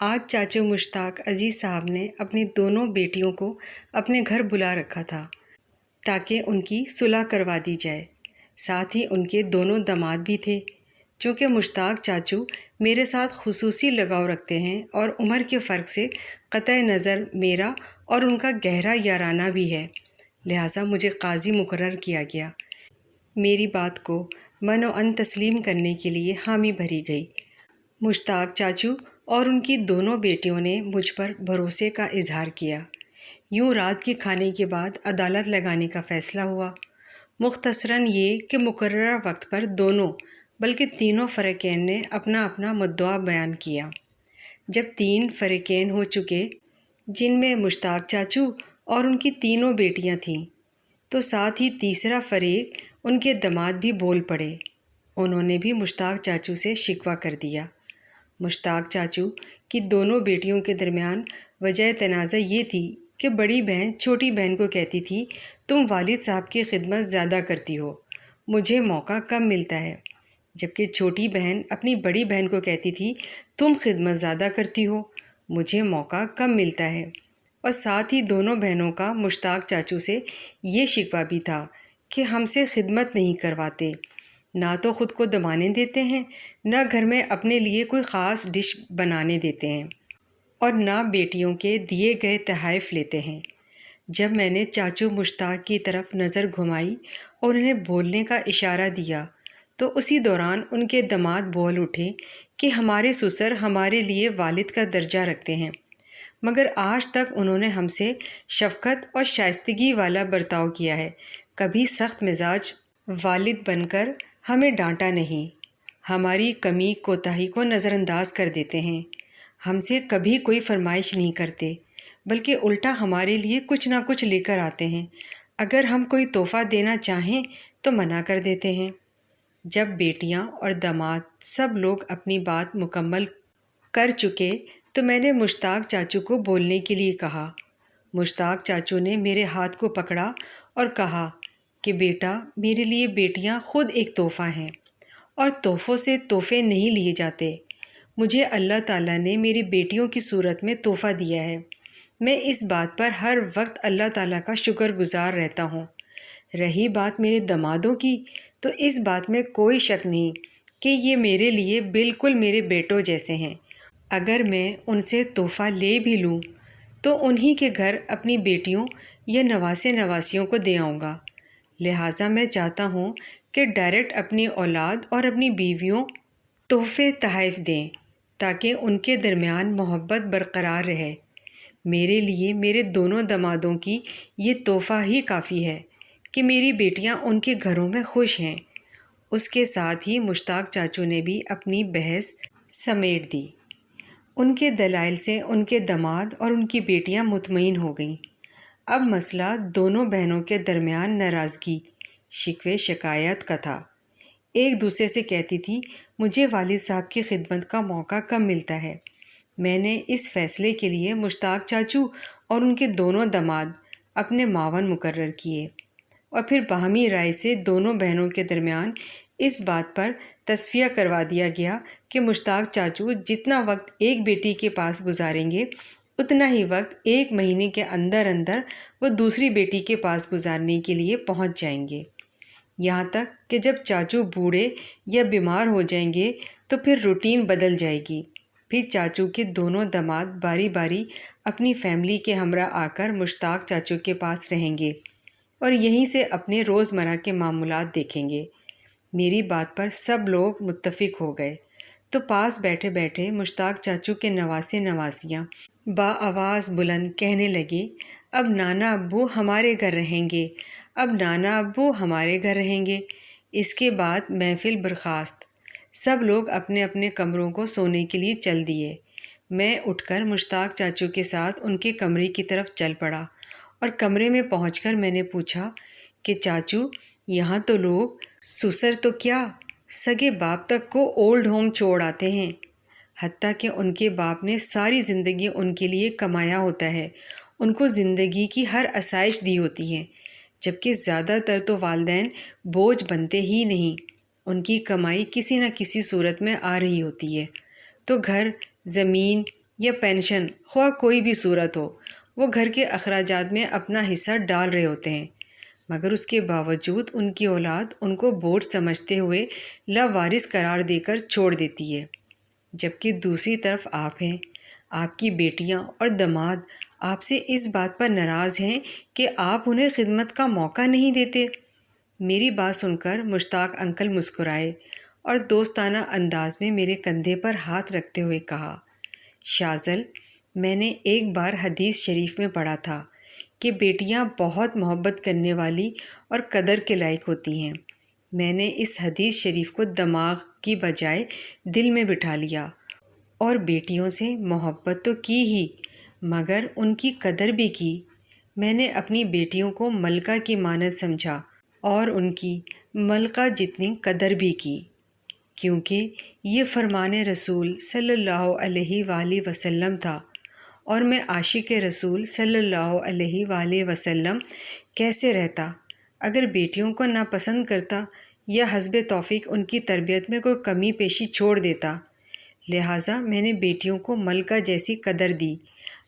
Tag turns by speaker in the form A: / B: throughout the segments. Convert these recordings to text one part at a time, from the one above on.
A: آج چاچو مشتاق عزیز صاحب نے اپنی دونوں بیٹیوں کو اپنے گھر بلا رکھا تھا تاکہ ان کی صلح کروا دی جائے۔ ساتھ ہی ان کے دونوں داماد بھی تھے۔ چونکہ مشتاق چاچو میرے ساتھ خصوصی لگاؤ رکھتے ہیں اور عمر کے فرق سے قطع نظر میرا اور ان کا گہرا یارانہ بھی ہے، لہٰذا مجھے قاضی مقرر کیا گیا۔ میری بات کو من و عن تسلیم کرنے کے لیے حامی بھری گئی۔ مشتاق چاچو اور ان کی دونوں بیٹیوں نے مجھ پر بھروسے کا اظہار کیا۔ یوں رات کے کھانے کے بعد عدالت لگانے کا فیصلہ ہوا۔ مختصراً یہ کہ مقررہ وقت پر دونوں بلکہ تینوں فریقین نے اپنا اپنا مدعا بیان کیا۔ جب 3 فریقین ہو چکے، جن میں مشتاق چاچو اور ان کی تینوں بیٹیاں تھیں، تو ساتھ ہی تیسرا فریق ان کے داماد بھی بول پڑے۔ انہوں نے بھی مشتاق چاچو سے شکوہ کر دیا۔ مشتاق چاچو کی دونوں بیٹیوں کے درمیان وجہ تنازع یہ تھی کہ بڑی بہن چھوٹی بہن کو کہتی تھی، تم والد صاحب کی خدمت زیادہ کرتی ہو، مجھے موقع کم ملتا ہے، جبکہ چھوٹی بہن اپنی بڑی بہن کو کہتی تھی، تم خدمت زیادہ کرتی ہو، مجھے موقع کم ملتا ہے۔ اور ساتھ ہی دونوں بہنوں کا مشتاق چاچو سے یہ شکوہ بھی تھا کہ ہم سے خدمت نہیں کرواتے، نہ تو خود کو دمانے دیتے ہیں، نہ گھر میں اپنے لیے کوئی خاص ڈش بنانے دیتے ہیں، اور نہ بیٹیوں کے دیے گئے تحائف لیتے ہیں۔ جب میں نے چاچو مشتاق کی طرف نظر گھمائی اور انہیں بولنے کا اشارہ دیا تو اسی دوران ان کے داماد بول اٹھے کہ ہمارے سسر ہمارے لیے والد کا درجہ رکھتے ہیں، مگر آج تک انہوں نے ہم سے شفقت اور شائستگی والا برتاؤ کیا ہے، کبھی سخت مزاج والد بن کر ہمیں ڈانٹا نہیں، ہماری کمی کوتاہی کو نظر انداز کر دیتے ہیں، ہم سے کبھی کوئی فرمائش نہیں کرتے، بلکہ الٹا ہمارے لیے کچھ نہ کچھ لے کر آتے ہیں، اگر ہم کوئی تحفہ دینا چاہیں تو منع کر دیتے ہیں۔ جب بیٹیاں اور داماد سب لوگ اپنی بات مکمل کر چکے تو میں نے مشتاق چاچو کو بولنے کے لیے کہا۔ مشتاق چاچو نے میرے ہاتھ کو پکڑا اور کہا کہ بیٹا، میرے لیے بیٹیاں خود ایک تحفہ ہیں، اور تحفوں سے تحفے نہیں لیے جاتے۔ مجھے اللہ تعالیٰ نے میری بیٹیوں کی صورت میں تحفہ دیا ہے، میں اس بات پر ہر وقت اللہ تعالیٰ کا شکر گزار رہتا ہوں۔ رہی بات میرے دامادوں کی، تو اس بات میں کوئی شک نہیں کہ یہ میرے لیے بالکل میرے بیٹوں جیسے ہیں۔ اگر میں ان سے تحفہ لے بھی لوں تو انہی کے گھر اپنی بیٹیوں یا نواسے نواسیوں کو دے آؤں گا، لہٰذا میں چاہتا ہوں کہ ڈائریکٹ اپنی اولاد اور اپنی بیویوں تحفے تحائف دیں تاکہ ان کے درمیان محبت برقرار رہے۔ میرے لیے میرے دونوں دامادوں کی یہ تحفہ ہی کافی ہے کہ میری بیٹیاں ان کے گھروں میں خوش ہیں۔ اس کے ساتھ ہی مشتاق چاچو نے بھی اپنی بحث سمیٹ دی۔ ان کے دلائل سے ان کے داماد اور ان کی بیٹیاں مطمئن ہو گئیں۔ اب مسئلہ دونوں بہنوں کے درمیان ناراضگی، شکوے شکایت کا تھا۔ ایک دوسرے سے کہتی تھی، مجھے والد صاحب کی خدمت کا موقع کم ملتا ہے۔ میں نے اس فیصلے کے لیے مشتاق چاچو اور ان کے دونوں داماد اپنے معاون مقرر کیے، اور پھر باہمی رائے سے دونوں بہنوں کے درمیان اس بات پر تصفیہ کروا دیا گیا کہ مشتاق چاچو جتنا وقت ایک بیٹی کے پاس گزاریں گے، اتنا ہی وقت 1 مہینے کے اندر اندر وہ دوسری بیٹی کے پاس گزارنے کے لیے پہنچ جائیں گے، یہاں تک کہ جب چاچو بوڑھے یا بیمار ہو جائیں گے تو پھر روٹین بدل جائے گی، پھر چاچو کے دونوں داماد باری باری اپنی فیملی کے ہمراہ آ کر مشتاق چاچو کے پاس رہیں گے اور یہیں سے اپنے روزمرہ کے معمولات دیکھیں گے۔ میری بات پر سب لوگ متفق ہو گئے تو پاس بیٹھے بیٹھے مشتاق چاچو کے نواسے نواسیاں بآواز بلند کہنے لگے، اب نانا ابو ہمارے گھر رہیں گے، اب نانا ابو ہمارے گھر رہیں گے۔ اس کے بعد محفل برخاست، سب لوگ اپنے اپنے کمروں کو سونے کے لیے چل دیے۔ میں اٹھ کر مشتاق چاچو کے ساتھ ان کے کمرے کی طرف چل پڑا، اور کمرے میں پہنچ کر میں نے پوچھا کہ چاچو، یہاں تو لوگ سسر تو کیا سگے باپ تک کو اولڈ ہوم چھوڑ آتے ہیں، حتیٰ کہ ان کے باپ نے ساری زندگی ان کے لیے کمایا ہوتا ہے، ان کو زندگی کی ہر آسائش دی ہوتی ہے، جبکہ زیادہ تر تو والدین بوجھ بنتے ہی نہیں، ان کی کمائی کسی نہ کسی صورت میں آ رہی ہوتی ہے، تو گھر، زمین، یا پینشن، خواہ کوئی بھی صورت ہو، وہ گھر کے اخراجات میں اپنا حصہ ڈال رہے ہوتے ہیں، مگر اس کے باوجود ان کی اولاد ان کو بوجھ سمجھتے ہوئے لاوارث قرار دے کر چھوڑ دیتی ہے، جبکہ دوسری طرف آپ ہیں، آپ کی بیٹیاں اور داماد آپ سے اس بات پر ناراض ہیں کہ آپ انہیں خدمت کا موقع نہیں دیتے۔ میری بات سن کر مشتاق انکل مسکرائے اور دوستانہ انداز میں میرے کندھے پر ہاتھ رکھتے ہوئے کہا، شاذل، میں نے ایک بار حدیث شریف میں پڑھا تھا کہ بیٹیاں بہت محبت کرنے والی اور قدر کے لائق ہوتی ہیں۔ میں نے اس حدیث شریف کو دماغ کی بجائے دل میں بٹھا لیا اور بیٹیوں سے محبت تو کی ہی، مگر ان کی قدر بھی کی۔ میں نے اپنی بیٹیوں کو ملکہ کی مانند سمجھا اور ان کی ملکہ جتنی قدر بھی کی، کیونکہ یہ فرمان رسول صلی اللہ علیہ وآلہ وسلم تھا، اور میں عاشق رسول صلی اللہ علیہ وآلہ وسلم کیسے رہتا اگر بیٹیوں کو ناپسند کرتا یا حسب توفیق ان کی تربیت میں کوئی کمی پیشی چھوڑ دیتا۔ لہٰذا میں نے بیٹیوں کو ملکہ جیسی قدر دی،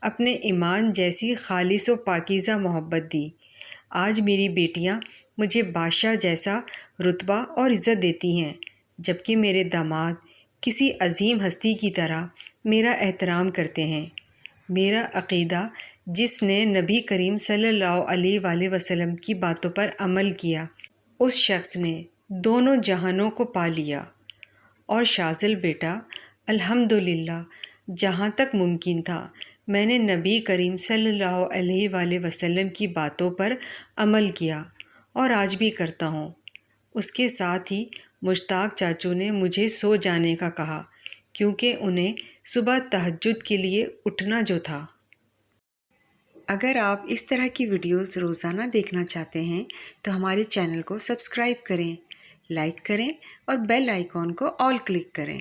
A: اپنے ایمان جیسی خالص و پاکیزہ محبت دی۔ آج میری بیٹیاں مجھے بادشاہ جیسا رتبہ اور عزت دیتی ہیں، جبکہ میرے داماد کسی عظیم ہستی کی طرح میرا احترام کرتے ہیں۔ میرا عقیدہ جس نے نبی کریم صلی اللہ علیہ وآلہ وسلم کی باتوں پر عمل کیا، اس شخص نے دونوں جہانوں کو پا لیا۔ اور شاذل بیٹا، الحمدللہ، جہاں تک ممکن تھا میں نے نبی کریم صلی اللہ علیہ وآلہ وسلم کی باتوں پر عمل کیا اور آج بھی کرتا ہوں۔ اس کے ساتھ ہی مشتاق چاچو نے مجھے سو جانے کا کہا، کیونکہ انہیں صبح تہجد کے لیے اٹھنا جو تھا۔ اگر آپ اس طرح کی ویڈیوز روزانہ دیکھنا چاہتے ہیں تو ہمارے چینل کو سبسکرائب کریں، لائک کریں اور بیل آئیکن کو آل کلک کریں۔